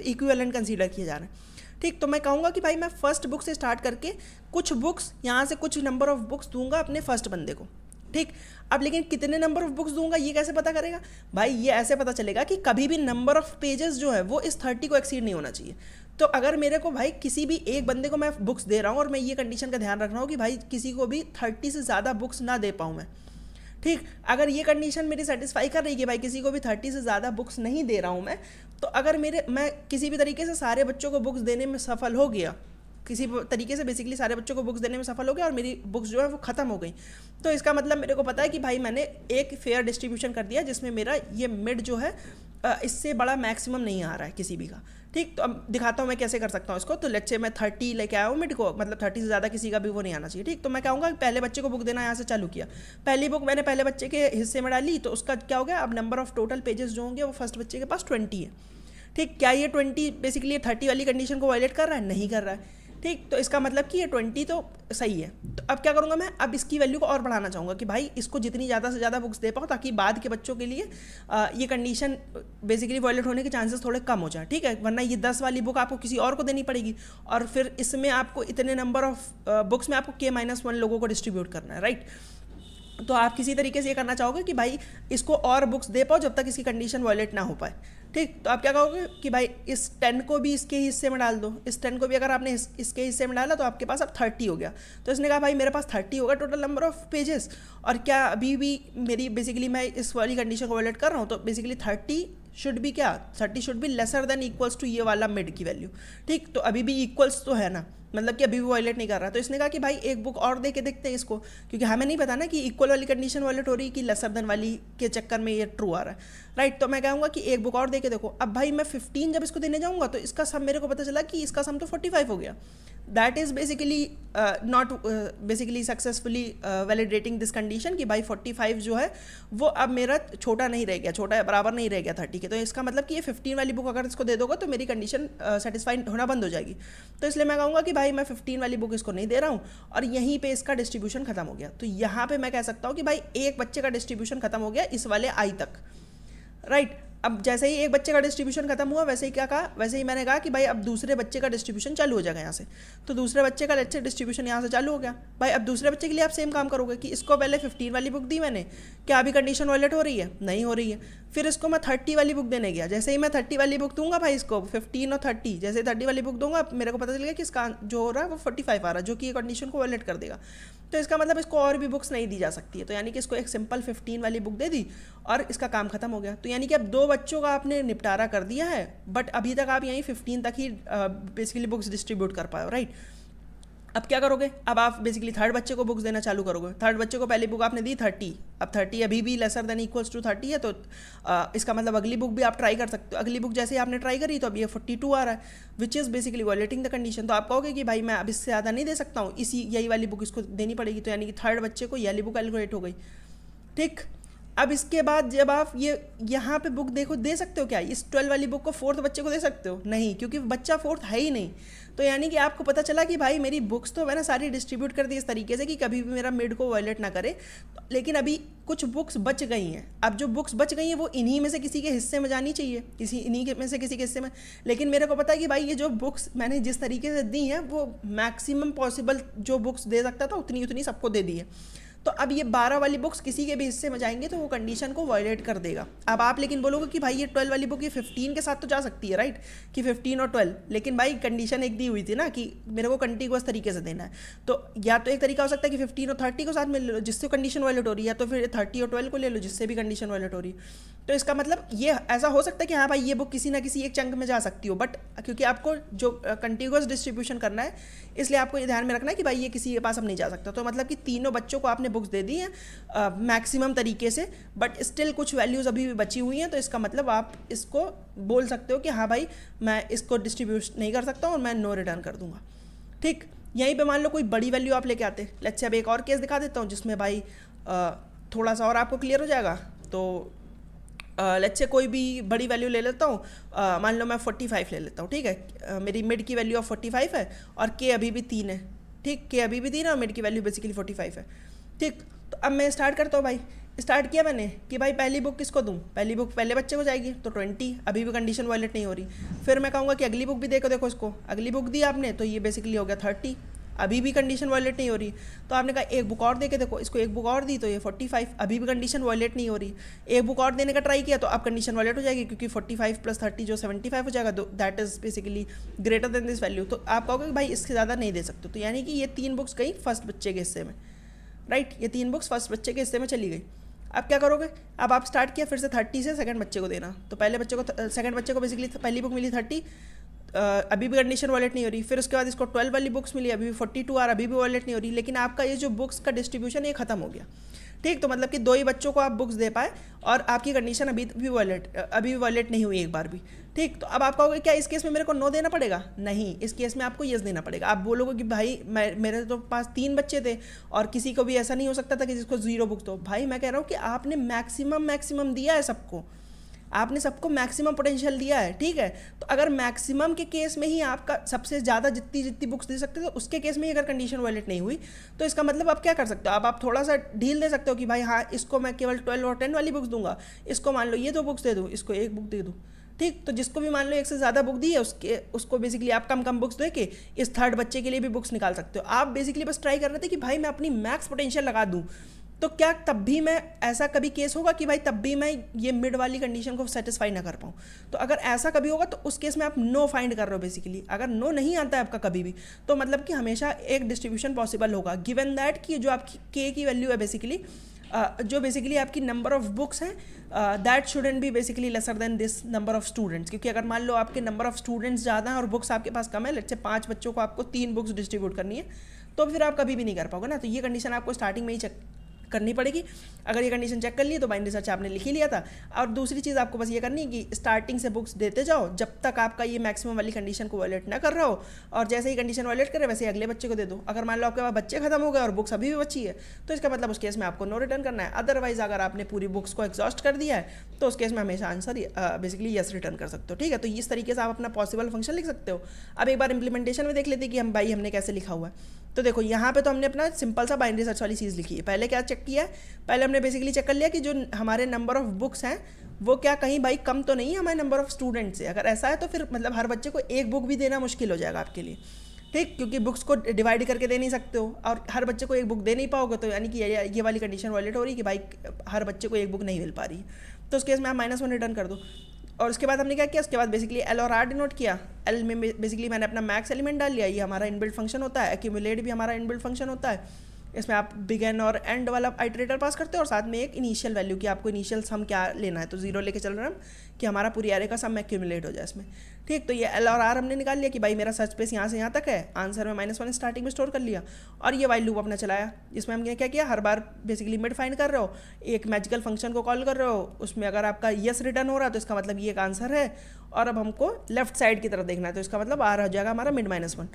इक्विवेलेंट कंसीडर किए जा रहे हैं, ठीक। तो मैं कहूँगा कि भाई मैं फर्स्ट बुक से स्टार्ट करके कुछ बुक्स यहाँ से कुछ नंबर ऑफ बुक्स दूंगा अपने फर्स्ट बंदे को, ठीक। अब लेकिन कितने नंबर ऑफ बुक्स दूंगा ये कैसे पता करेगा भाई, ये ऐसे पता चलेगा कि कभी भी नंबर ऑफ पेजेस जो है वो इस 30 को एक्सीड नहीं होना चाहिए। तो अगर मेरे को भाई किसी भी एक बंदे को मैं बुक्स दे रहा हूँ और मैं ये कंडीशन का ध्यान रख रहा हूँ कि भाई किसी को भी 30 से ज़्यादा बुक्स ना दे पाऊँ मैं, ठीक। अगर ये कंडीशन मेरी सेटिस्फाई कर रही है कि भाई किसी को भी 30 से ज़्यादा बुक्स नहीं दे रहा हूँ मैं, तो अगर मैं किसी भी तरीके से सारे बच्चों को बुक्स देने में सफल हो गया, किसी तरीके से बेसिकली सारे बच्चों को बुक्स देने में सफल हो गया और मेरी बुक्स जो है वो ख़त्म हो गई, तो इसका मतलब मेरे को पता है कि भाई मैंने एक फेयर डिस्ट्रीब्यूशन कर दिया जिसमें मेरा ये मिड जो है इससे बड़ा मैक्सिमम नहीं आ रहा है किसी भी का, ठीक। तो अब दिखाता हूँ मैं कैसे कर सकता हूँ इसको। तो लेट्स से मैं 30 लेके आया हूँ मिड को, मतलब 30 से ज़्यादा किसी का भी वो नहीं आना चाहिए, ठीक। तो मैं कहूँगा पहले बच्चे को बुक देना यहाँ से चालू किया, पहली बुक मैंने पहले बच्चे के हिस्से में डाली, तो उसका क्या हो गया, अब नंबर ऑफ टोटल पेजेस जो होंगे वो फर्स्ट बच्चे के पास 20 है, ठीक। क्या ये 20 बेसिकली 30 वाली कंडीशन को वायलेट कर रहा है, नहीं कर रहा है, ठीक। तो इसका मतलब कि ये 20 तो सही है। तो अब क्या करूँगा मैं, अब इसकी वैल्यू को और बढ़ाना चाहूँगा कि भाई इसको जितनी ज़्यादा से ज़्यादा बुक्स दे पाऊँ ताकि बाद के बच्चों के लिए ये कंडीशन बेसिकली वायलेट होने के चांसेस थोड़े कम हो जाए, ठीक है। वरना ये 10 वाली बुक आपको किसी और को देनी पड़ेगी और फिर इसमें आपको इतने नंबर ऑफ बुक्स में आपको K-1 लोगों को डिस्ट्रीब्यूट करना है, राइट। तो आप किसी तरीके से ये करना चाहोगे कि भाई इसको और बुक्स दे पाओ जब तक इसकी कंडीशन वायलेट ना हो पाए, ठीक। तो आप क्या कहोगे कि भाई इस 10 को भी इसके हिस्से में डाल दो, इस 10 को भी अगर आपने इसके हिस्से में डाला तो आपके पास अब 30 हो गया। तो इसने कहा भाई मेरे पास 30 होगा टोटल नंबर ऑफ पेजेस, और क्या अभी भी मेरी बेसिकली मैं इस वाली कंडीशन को वायलेट कर रहा हूँ, तो बेसिकली 30 शुड बी क्या, 30 should be lesser than equals to ये वाला मिड की वैल्यू, ठीक। तो अभी भी इक्वल्स तो है ना, मतलब कि अभी भी वायलेट नहीं कर रहा। तो इसने कहा कि भाई एक बुक और दे के देखते हैं इसको, क्योंकि हमें नहीं पता ना कि इक्वल वाली कंडीशन वायलेट हो रही है कि लेसर देन वाली के चक्कर में ये ट्रू आ रहा है, राइट। तो मैं कहूँगा कि एक बुक और दे के देखो। अब भाई मैं 15 जब इसको देने जाऊँगा तो इसका सम मेरे को पता चला कि इसका सम तो 45 हो गया। That is basically not basically successfully validating this condition कि भाई 45 जो है वो अब मेरा छोटा नहीं रह गया, छोटा बराबर नहीं रह गया 30 के। तो इसका मतलब कि ये 15 वाली बुक अगर इसको दे दोगे तो मेरी कंडीशन सेटिस्फाई होना बंद हो जाएगी। तो इसलिए मैं कहूँगा कि भाई मैं 15 वाली बुक इसको नहीं दे रहा हूँ और यहीं पे इसका डिस्ट्रीब्यूशन खत्म हो गया। तो यहाँ पे मैं कह सकता हूँ कि भाई एक बच्चे का डिस्ट्रीब्यूशन खत्म हो गया इस वाले आई तक, राइट। अब जैसे ही एक बच्चे का डिस्ट्रीब्यूशन खत्म हुआ वैसे ही क्या कहा, वैसे ही मैंने कहा कि भाई अब दूसरे बच्चे का डिस्ट्रीब्यूशन चालू हो जाएगा यहाँ से। तो दूसरे बच्चे का लेट्स से डिस्ट्रीब्यूशन यहाँ से चालू हो गया। भाई अब दूसरे बच्चे के लिए आप सेम काम करोगे कि इसको पहले 15 वाली बुक दी मैंने, क्या अभी कंडीशन वायलेट हो रही है, नहीं हो रही है। फिर इसको मैं 30 वाली बुक देने गया, जैसे ही मैं 30 वाली बुक दूंगा भाई इसको 15 और 30, जैसे 30 वाली बुक दूंगा मेरे को पता चलेगा कि इसका जो हो रहा है वो 45 आ रहा है, जो कि ये कंडीशन को वायलेट कर देगा। तो इसका मतलब इसको और भी बुक्स नहीं दी जा सकती है। तो यानी कि इसको एक सिंपल 15 वाली बुक दे दी और इसका काम खत्म हो गया। तो यानी कि अब 2 बच्चों का आपने निपटारा कर दिया है, बट अभी तक आप यहीं 15 तक ही बेसिकली बुक्स डिस्ट्रीब्यूट कर पाए, राइट। अब क्या करोगे, अब आप बेसिकली थर्ड बच्चे को बुक्स देना चालू करोगे। थर्ड बच्चे को पहली बुक आपने दी 30, अब 30 अभी भी लेसर देन इक्वल्स टू 30 है, तो इसका मतलब अगली बुक भी आप ट्राई कर सकते हो। अगली बुक जैसे आपने ट्राई करी तो अब ये 42 आ रहा है, which is basically violating the condition. तो आप कहोगे कि भाई मैं अब इससे ज़्यादा नहीं दे सकता हूँ, यही वाली बुक इसको देनी पड़ेगी। तो यानी कि थर्ड बच्चे को ये वाली बुक एलोकेट हो गई, ठीक। अब इसके बाद जब आप ये यहाँ पे बुक देखो दे सकते हो क्या, इस 12 वाली बुक को फोर्थ बच्चे को दे सकते हो, नहीं, क्योंकि बच्चा फोर्थ है ही नहीं। तो यानी कि आपको पता चला कि भाई मेरी बुक्स तो मैंने सारी डिस्ट्रीब्यूट कर दी इस तरीके से कि कभी भी मेरा मिड को वायलेट ना करे, लेकिन अभी कुछ बुक्स बच गई हैं। अब जो बुक्स बच गई हैं वो इन्हीं में से किसी के हिस्से में जानी चाहिए, इन्हीं में से किसी के हिस्से में। लेकिन मेरे को पता है कि भाई ये जो बुक्स मैंने जिस तरीके से दी हैं वो मैक्सिमम पॉसिबल जो बुक्स दे सकता था उतनी सबको दे दी है। तो अब ये 12 वाली बुक्स किसी के भी हिस्से में जाएंगे तो वो कंडीशन को वायलेट कर देगा। अब आप लेकिन बोलोगे कि भाई ये 12 वाली बुक ये 15 के साथ तो जा सकती है, राइट, कि 15 और 12, लेकिन भाई कंडीशन एक दी हुई थी ना कि मेरे को कंटिन्यूअस तरीके से देना है। तो या तो एक तरीका हो सकता है कि 15 और 30 को साथ में ले लो जिससे कंडीशन वायलेट हो रही है, तो फिर 30 और 12 को ले लो जिससे भी कंडीशन वायलेट हो रही है। तो इसका मतलब ये ऐसा हो सकता है कि हाँ भाई ये बुक किसी ना किसी एक चंक में जा सकती हो, बट क्योंकि आपको जो कंटिन्यूअस डिस्ट्रीब्यूशन करना है इसलिए आपको ये ध्यान में रखना है कि भाई ये किसी के पास अब नहीं जा सकता। तो मतलब कि तीनों बच्चों को आपने बुक्स दे दी हैं मैक्सिमम तरीके से, बट स्टिल कुछ वैल्यूज़ अभी भी बची हुई हैं, तो इसका मतलब आप इसको बोल सकते हो कि हाँ भाई मैं इसको डिस्ट्रीब्यूट नहीं कर सकता और मैं नो रिटर्न कर दूंगा। ठीक, यहीं पे मान लो कोई बड़ी वैल्यू आप लेके आते, लेट्स से अब एक और केस दिखा देता हूँ जिसमें भाई थोड़ा सा और आपको क्लियर हो जाएगा। तो लेट्स से कोई भी बड़ी वैल्यू ले लेता हूँ, मान लो मैं 45 ले लेता हूँ, ठीक है। मेरी मिड की वैल्यू ऑफ 45 है और के अभी भी 3 है, ठीक, के अभी भी 3 है और मिड की वैल्यू बेसिकली 45 है, ठीक। तो अब मैं स्टार्ट करता हूँ भाई, स्टार्ट किया मैंने कि भाई पहली बुक किसको दूँ, पहली बुक पहले बच्चे को जाएगी तो 20, अभी भी कंडीशन वायलेट नहीं हो रही। फिर मैं कहूँगा कि अगली बुक भी देखो इसको, अगली बुक दी आपने तो ये बेसिकली हो गया 30, अभी भी कंडीशन वायलेट नहीं हो रही। तो आपने कहा एक बुक और दे के देखो, इसको एक बुक और दी तो ये 45, अभी भी कंडीशन वायलेट नहीं हो रही। एक बुक और देने का ट्राई किया तो अब कंडीशन वायलेट हो जाएगी क्योंकि 45 + 30 जो 75 हो जाएगा, that is basically greater than this value. तो आप कहोगे कि भाई इससे ज़्यादा नहीं दे सकते, तो यानी कि ये 3 बुक्स गई फर्स्ट बच्चे के हिस्से में, राइट, ये 3 बुक्स फर्स्ट बच्चे के हिस्से में चली गई। अब क्या करोगे, अब आप स्टार्ट किया फिर से 30 से सेकंड बच्चे को देना, तो पहले बच्चे को सेकंड बच्चे को बेसिकली पहली बुक मिली 30, अभी भी कंडीशन वॉलेट नहीं हो रही। फिर उसके बाद इसको 12 वाली बुक्स मिली, अभी भी 42 और अभी भी वॉलेट नहीं हो रही। लेकिन आपका ये जो बुक्स का डिस्ट्रीब्यूशन ये खत्म हो गया, ठीक। तो मतलब कि 2 ही बच्चों को आप बुक्स दे पाए और आपकी कंडीशन अभी भी वॉलेट नहीं हुई एक बार भी, ठीक। तो अब आप कहोगे क्या इस केस में मेरे को नो देना पड़ेगा? नहीं, इस केस में आपको यस देना पड़ेगा। आप बोलोगे कि भाई मेरे तो पास 3 बच्चे थे और किसी को भी ऐसा नहीं हो सकता था कि जिसको 0 बुक्स दो। भाई मैं कह रहा हूँ कि आपने मैक्सिमम दिया है सबको, आपने सबको मैक्सिमम पोटेंशियल दिया है, ठीक है। तो अगर मैक्सिमम के केस में ही आपका सबसे ज़्यादा जितनी बुक्स दे सकते थे, तो उसके केस में ही अगर कंडीशन वायलेट नहीं हुई तो इसका मतलब आप क्या कर सकते हो, अब आप थोड़ा सा ढील दे सकते हो कि भाई हाँ इसको मैं केवल 12 और 10 वाली बुक्स दूंगा, इसको मान लो ये 2 बुक्स दे दूँ, इसको 1 बुक दे दूँ, ठीक। तो जिसको भी मान लो एक से ज़्यादा बुक दी है उसको बेसिकली आप कम बुक्स दे के इस थर्ड बच्चे के लिए भी बुक्स निकाल सकते हो। आप बेसिकली बस ट्राई कर रहे थे कि भाई मैं अपनी मैक्स पोटेंशियल लगा दूँ। तो क्या तब भी मैं ऐसा कभी केस होगा कि भाई तब भी मैं ये मिड वाली कंडीशन को सेटिस्फाई ना कर पाऊँ? तो अगर ऐसा कभी होगा तो उस केस में आप नो फाइंड कर रहे हो बेसिकली। अगर नो नहीं आता है आपका कभी भी, तो मतलब कि हमेशा एक डिस्ट्रीब्यूशन पॉसिबल होगा, गिवन दैट कि जो आपकी के की वैल्यू है बेसिकली जो बेसिकली आपकी नंबर ऑफ बुक्स हैं that shouldn't be basically lesser than this number of students. क्योंकि अगर मान लो आपके नंबर ऑफ स्टूडेंट्स ज़्यादा हैं और बुक्स आपके पास कम है, लेट्स से 5 बच्चों को आपको 3 बुक्स डिस्ट्रीब्यूट करनी है, तो फिर आप कभी भी नहीं कर पाओगे ना। तो ये कंडीशन आपको स्टार्टिंग में ही चेक करनी पड़ेगी। अगर ये कंडीशन चेक कर ली तो बाइनरी सर्च आपने लिख ही लिया था। और दूसरी चीज़ आपको बस ये करनी है कि स्टार्टिंग से बुक्स देते जाओ जब तक आपका ये मैक्सिमम वाली कंडीशन को वायलेट ना कर रहा हो, और जैसे ही कंडीशन वायलेट करे वैसे ही अगले बच्चे को दे दो। अगर मान लो आपके पास बच्चे खत्म हो गए और बुक्स अभी भी बची है, तो इसका मतलब उस केस में आपको नो रिटर्न करना है। अदरवाइज अगर आपने पूरी बुक्स को एग्जॉस्ट कर दिया है तो उस केस में हमेशा आंसर बेसिकली यस रिटर्न कर सकते हो, ठीक है। तो इस तरीके से आप अपना पॉसिबल फंक्शन लिख सकते हो। अब एक बार इंप्लीमेंटेशन में देख लेते हैं कि हमने कैसे लिखा हुआ है। तो देखो यहाँ पे तो हमने अपना सिंपल सा बाइनरी सर्च वाली चीज़ लिखी है। पहले क्या चेक किया है, पहले हमने बेसिकली चेक कर लिया कि जो हमारे नंबर ऑफ बुक्स हैं वो क्या कहीं भाई कम तो नहीं है हमारे नंबर ऑफ स्टूडेंट से। अगर ऐसा है तो फिर मतलब हर बच्चे को 1 बुक भी देना मुश्किल हो जाएगा आपके लिए, ठीक, क्योंकि बुक्स को डिवाइड करके दे नहीं सकते हो और हर बच्चे को 1 बुक दे नहीं पाओगे, तो यानी कि ये वाली कंडीशन वायलेट हो रही है कि भाई हर बच्चे को 1 बुक नहीं मिल पा रही। तो उस केस में आप -1 रिटर्न कर दो। और उसके बाद हमने क्या किया, उसके बाद बेसिकली एल और आर डिनोट किया। एल में बेसिकली मैंने अपना मैक्स एलिमेंट डाल लिया, ये हमारा इनबिल्ट फंक्शन होता है। एक्यूमुलेट भी हमारा इनबिल्ट फंक्शन होता है। इसमें आप बिगन और एंड वाला आइटरेटर पास करते हो और साथ में एक इनिशियल वैल्यू की आपको इनिशियल सम क्या लेना है, तो 0 लेके चल रहे हैं हम कि हमारा पूरी एरे का सम एक्यूमुलेट हो जाए इसमें, ठीक। तो ये एल और आर हमने निकाल लिया कि भाई मेरा सर्च स्पेस यहाँ से यहाँ तक है, आंसर में -1 स्टार्टिंग में स्टोर कर लिया और ये वाइल लूप अपना चलाया, जिसमें हमने क्या किया, हर बार बेसिकली मिड फाइंड कर रहे हो, एक मैजिकल फंक्शन को कॉल कर रहे हो, उसमें अगर आपका यस रिटर्न हो रहा है तो इसका मतलब ये एक आंसर है। और अब हमको लेफ्ट साइड की तरफ देखना है, तो इसका मतलब आर हो जाएगा हमारा मिड -1।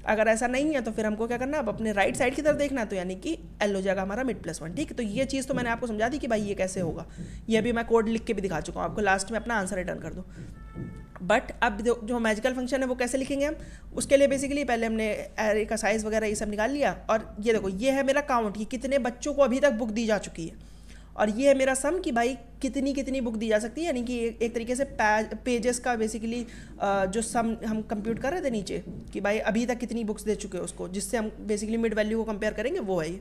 अगर ऐसा नहीं है तो फिर हमको क्या करना है, अब अपने राइट साइड की तरफ देखना है, तो यानी कि एल हो जाएगा हमारा मिड +1, ठीक है। तो ये चीज़ तो मैंने आपको समझा दी कि भाई ये कैसे होगा, ये भी मैं कोड लिख के भी दिखा चुका हूँ आपको, लास्ट में अपना आंसर रिटर्न कर दो। बट अब जो मैजिकल फंक्शन है वो कैसे लिखेंगे हम, उसके लिए बेसिकली पहले हमने एरे का साइज़ वगैरह ये सब निकाल लिया। और ये देखो ये है मेरा काउंट कि कितने बच्चों को अभी तक बुक दी जा चुकी है, और ये है मेरा सम कि भाई कितनी बुक दी जा सकती है, यानी कि एक तरीके से पेजेस का बेसिकली जो सम हम कंप्यूट कर रहे थे नीचे कि भाई अभी तक कितनी बुक्स दे चुके हैं उसको, जिससे हम बेसिकली मिड वैल्यू को कंपेयर करेंगे, वो है ये,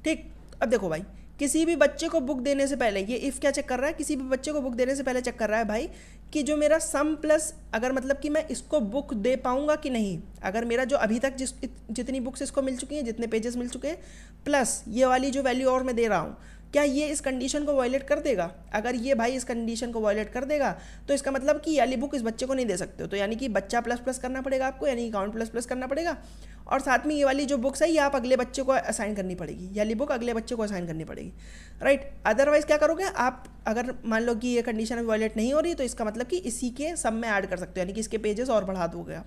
ठीक। अब देखो भाई किसी भी बच्चे को बुक देने से पहले ये इफ़ क्या चेक कर रहा है, किसी भी बच्चे को बुक देने से पहले चेक कर रहा है भाई कि जो मेरा सम प्लस अगर मतलब कि मैं इसको बुक दे पाऊंगा कि नहीं। अगर मेरा जो अभी तक जितनी बुक्स इसको मिल चुकी हैं, जितने पेजेस मिल चुके हैं, प्लस ये वाली जो वैल्यू और मैं दे रहा हूँ, क्या ये इस कंडीशन को वायलेट कर देगा? अगर ये भाई इस कंडीशन को वायलेट कर देगा तो इसका मतलब कि ये वाली बुक इस बच्चे को नहीं दे सकते हो, तो यानी कि बच्चा प्लस प्लस करना पड़ेगा आपको, यानी काउंट प्लस प्लस करना पड़ेगा, और साथ में ये वाली जो बुक्स है ये आप अगले बच्चे को असाइन करनी पड़ेगी, ये वाली बुक अगले बच्चे को असाइन करनी पड़ेगी, राइट। अदरवाइज क्या करोगे आप, अगर मान लो कि ये कंडीशन अभी वायलेट नहीं हो रही तो इसका मतलब कि इसी के सब में ऐड कर सकते हो, यानी कि इसके पेजेस और बढ़ा दोगे आप,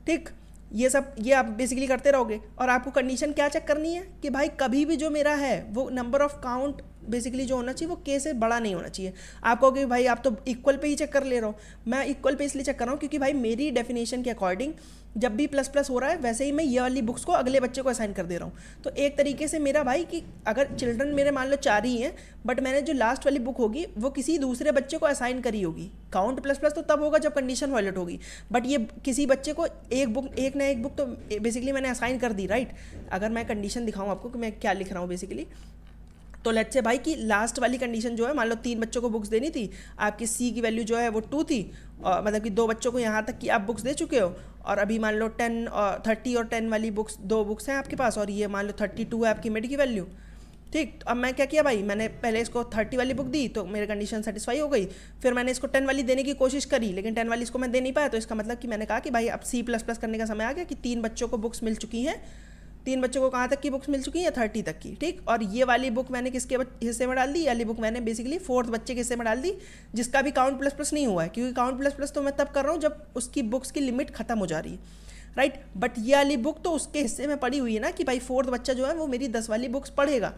ठीक। ये सब ये आप बेसिकली करते रहोगे, और आपको कंडीशन क्या चेक करनी है कि भाई कभी भी जो मेरा है वो नंबर ऑफ काउंट बेसिकली जो होना चाहिए वो के से बड़ा नहीं होना चाहिए। आप कहोगे भाई आप तो इक्वल पे ही चेक कर ले रहे हो, मैं इक्वल पे इसलिए चेक कर रहा हूँ क्योंकि भाई मेरी डेफिनेशन के अकॉर्डिंग जब भी प्लस प्लस हो रहा है वैसे ही मैं ये वाली बुक्स को अगले बच्चे को असाइन कर दे रहा हूँ। तो एक तरीके से मेरा भाई कि अगर चिल्ड्रन मेरे मान लो 4 ही हैं, बट मैंने जो लास्ट वाली बुक होगी वो किसी दूसरे बच्चे को असाइन करी होगी। काउंट प्लस प्लस तो तब होगा जब कंडीशन वायलेट होगी, बट ये किसी बच्चे को एक ना एक बुक तो बेसिकली मैंने असाइन कर दी, राइट। अगर मैं कंडीशन दिखाऊँ आपको कि मैं क्या लिख रहा हूँ बेसिकली, तो लेट्स से भाई कि लास्ट वाली कंडीशन जो है, मान लो 3 बच्चों को बुक्स देनी थी, आपकी सी की वैल्यू जो है वो 2 थी, और मतलब कि 2 बच्चों को यहाँ तक कि आप बुक्स दे चुके हो, और अभी मान लो 10 और 30 और 10 वाली बुक्स 2 बुक्स हैं आपके पास, और ये मान लो 32 है आपकी मिड की वैल्यू, ठीक। तो अब मैं क्या किया भाई, मैंने पहले इसको 30 वाली बुक दी तो मेरी कंडीशन सेटिस्फाई हो गई, फिर मैंने इसको 10 वाली देने की कोशिश करी, लेकिन 10 वाली इसको मैं दे नहीं पाया, तो इसका मतलब कि मैंने कहा कि भाई अब C++ करने का समय आ गया कि 3 बच्चों को बुक्स मिल चुकी हैं, 3 बच्चों को कहाँ तक की बुक्स मिल चुकी हैं, 30 तक की, ठीक। और ये वाली बुक मैंने किसके हिस्से में डाल दी, ये वाली बुक मैंने बेसिकली 4th बच्चे के हिस्से में डाल दी, जिसका भी काउंट प्लस प्लस नहीं हुआ है, क्योंकि काउंट प्लस प्लस तो मैं तब कर रहा हूँ जब उसकी बुक्स की लिमिट खत्म हो जा रही है, राइट। बट ये वाली बुक तो उसके हिस्से में पड़ी हुई है ना कि भाई 4th बच्चा जो है वो मेरी 10 वाली बुक्स पढ़ेगा,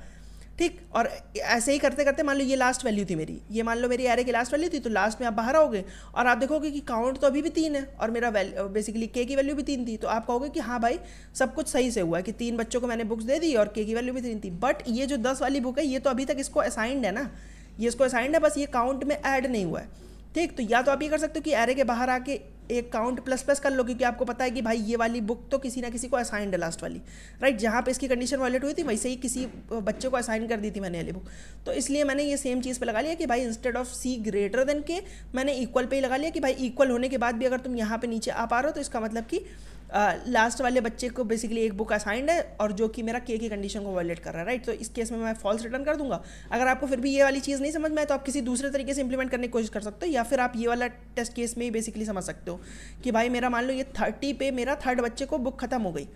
ठीक। और ऐसे ही करते करते मान लो ये लास्ट वैल्यू थी मेरी, ये मान लो मेरी एरे की लास्ट वैल्यू थी, तो लास्ट में आप बाहर आओगे और आप देखोगे कि काउंट तो अभी भी 3 है और मेरा बेसिकली के की वैल्यू भी 3 थी, तो आप कहोगे कि हाँ भाई सब कुछ सही से हुआ है कि 3 बच्चों को मैंने बुक्स दे दी और के की वैल्यू भी 3 थी। बट ये जो 10 वाली बुक है ये तो अभी तक इसको असाइंड है ना, ये इसको असाइंड है, बस ये काउंट में ऐड नहीं हुआ है, ठीक। तो या तो आप ये कर सकते हो कि एरे के बाहर आके एक काउंट प्लस प्लस कर लो, क्योंकि आपको पता है कि भाई ये वाली बुक तो किसी ना किसी को असाइंड है लास्ट वाली, राइट। जहाँ पे इसकी कंडीशन वायलेट हुई थी वैसे ही किसी बच्चे को असाइन कर दी थी मैंने वाली बुक, तो इसलिए मैंने ये सेम चीज़ पे लगा लिया कि भाई instead of C greater than के मैंने इक्वल पे ही लगा लिया कि भाई इक्वल होने के बाद भी अगर तुम यहाँ पे नीचे आ पा रहे हो तो इसका मतलब कि लास्ट वाले बच्चे को बेसिकली एक बुक असाइंड है और जो कि मेरा के की कंडीशन को वायलेट कर रहा है, राइट। तो इस केस में मैं फॉल्स रिटर्न कर दूंगा। अगर आपको फिर भी ये वाली चीज़ नहीं समझ में आए तो आप किसी दूसरे तरीके से इंप्लीमेंट करने की कोशिश कर सकते हो, या फिर आप ये वाला टेस्ट केस में ही बेसिकली समझ सकते हो कि भाई मेरा मान लो ये 30 पे मेरा 3rd बच्चे को बुक खत्म हो गई,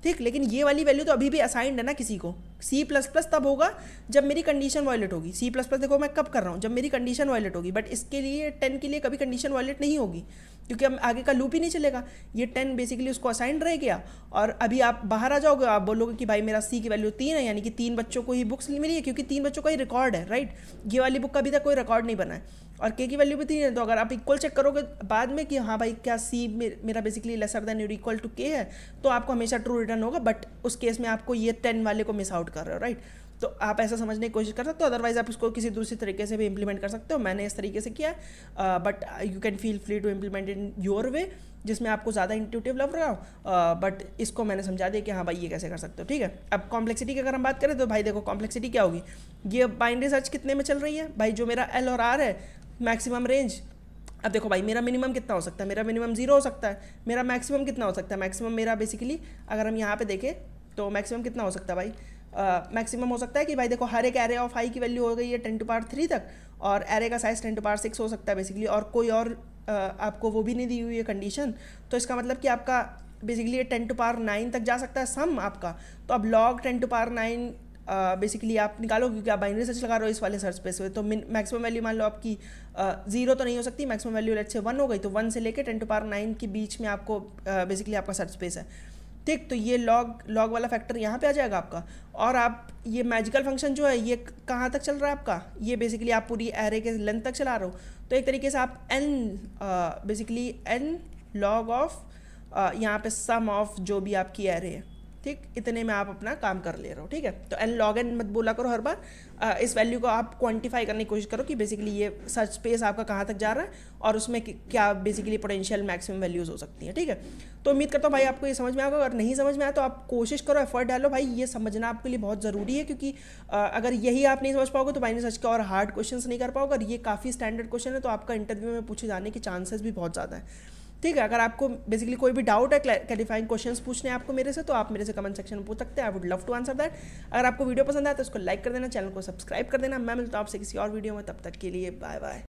ठीक। लेकिन ये वाली वैल्यू तो अभी भी असाइंड है ना किसी को। C++ तब होगा जब मेरी कंडीशन वायलेट होगी। C++ देखो मैं कब कर रहा हूँ, जब मेरी कंडीशन वायलेट होगी, बट इसके लिए 10 के लिए कभी कंडीशन वायलेट नहीं होगी क्योंकि हम आगे का लूप ही नहीं चलेगा। ये 10 बेसिकली उसको असाइंड रह गया और अभी आप बाहर आ जाओगे, आप बोलोगे कि भाई मेरा C की वैल्यू 3 है, यानी कि 3 बच्चों को ही बुक्स मिली है क्योंकि 3 बच्चों का ही रिकॉर्ड है, राइट। ये वाली बुक का अभी तक कोई रिकॉर्ड नहीं बना है और के की वैल्यू भी 3 है, तो अगर आप इक्वल चेक करोगे बाद में कि हाँ भाई क्या C मेरा बेसिकली लेसर देन और इक्वल टू के है, तो आपको हमेशा ट्रू रिटर्न होगा। बट उस केस में आपको ये 10 वाले को मिस आउट कर रहे हो, राइट। तो आप ऐसा समझने की कोशिश कर सकते हो, अदरवाइज आप इसको किसी दूसरे तरीके से भी इंप्लीमेंट कर सकते हो। मैंने इस तरीके से किया है, but you can feel free to implement in your way जिसमें आपको ज़्यादा इंट्यूटिव लग रहा हो, बट इसको मैंने समझा दिया कि हाँ भाई ये कैसे कर सकते हो, ठीक है। अब कॉम्प्लेक्सिटी की अगर हम बात करें तो भाई देखो कॉम्प्लेक्सिटी क्या होगी, ये बाइनरी सर्च कितने में चल रही है भाई, जो मेरा L और R है मैक्सिमम रेंज। अब देखो भाई मेरा मिनिमम कितना हो सकता है, मेरा मिनिमम 0 हो सकता है, मेरा मैक्सिमम कितना हो सकता है, मैक्सिमम मेरा बेसिकली अगर हम यहाँ पे देखें तो मैक्सिमम कितना हो सकता है भाई, मैक्सिमम हो सकता है कि भाई देखो हर एक एरे ऑफ i की वैल्यू हो गई है 10⁻³ तक और एरे का साइज 10⁻6 हो सकता है बेसिकली, और कोई और आपको वो भी नहीं दी हुई है कंडीशन, तो इसका मतलब कि आपका बेसिकली 10⁻9 तक जा सकता है सम आपका। तो अब log 10⁻9 बेसिकली आप निकालो क्योंकि आप बाइनरी सर्च लगा रहे हो इस वाले सर्च स्पेस में, तो मैक्सिमम वैल्यू मान लो आपकी 0 तो नहीं हो सकती, मैक्सिमम वैल्यू लेट्स से 1 हो गई, तो 1 से लेके 10⁻9 के बीच में आपको बेसिकली आपका सर्च स्पेस है, ठीक। तो ये लॉग वाला फैक्टर यहाँ पे आ जाएगा आपका। और आप ये मैजिकल फंक्शन जो है ये कहाँ तक चल रहा है आपका, ये बेसिकली आप पूरी एरे के लेंथ तक चला रहे हो, तो एक तरीके से आप बेसिकली n log ऑफ यहाँ पे सम ऑफ जो भी आपकी एरे है, ठीक, इतने में आप अपना काम कर ले रहे हो, ठीक है। तो n log n मत बोला करो हर बार, इस वैल्यू को आप क्वांटिफाई करने की कोशिश करो कि बेसिकली ये सर्च स्पेस आपका कहाँ तक जा रहा है और उसमें क्या बेसिकली पोटेंशियल मैक्सिमम वैल्यूज़ हो सकती हैं, ठीक है। तो उम्मीद करता हूँ भाई आपको ये समझ में आएगा, अगर नहीं समझ में आया तो आप कोशिश करो, एफर्ट डालो भाई, ये समझना आपके लिए बहुत ज़रूरी है क्योंकि अगर यही आप नहीं समझ पाओगे तो बाइनरी सर्च के और हार्ड क्वेश्चन नहीं कर पाओगे, और ये काफ़ी स्टैंडर्ड क्वेश्चन है तो आपका इंटरव्यू में पूछे जाने के चांसेस भी बहुत ज़्यादा है, ठीक है, अगर आपको बेसिकली कोई भी डाउट है, क्लैरिफाइंग क्वेश्चंस पूछने हैं आपको मेरे से, तो आप मेरे से कमेंट सेक्शन में पूछ सकते हैं। I would love to answer that. अगर आपको वीडियो पसंद आया तो उसको लाइक कर देना, चैनल को सब्सक्राइब कर देना। मैं मिलता हूँ आपसे किसी और वीडियो में, तब तक के लिए बाय बाय।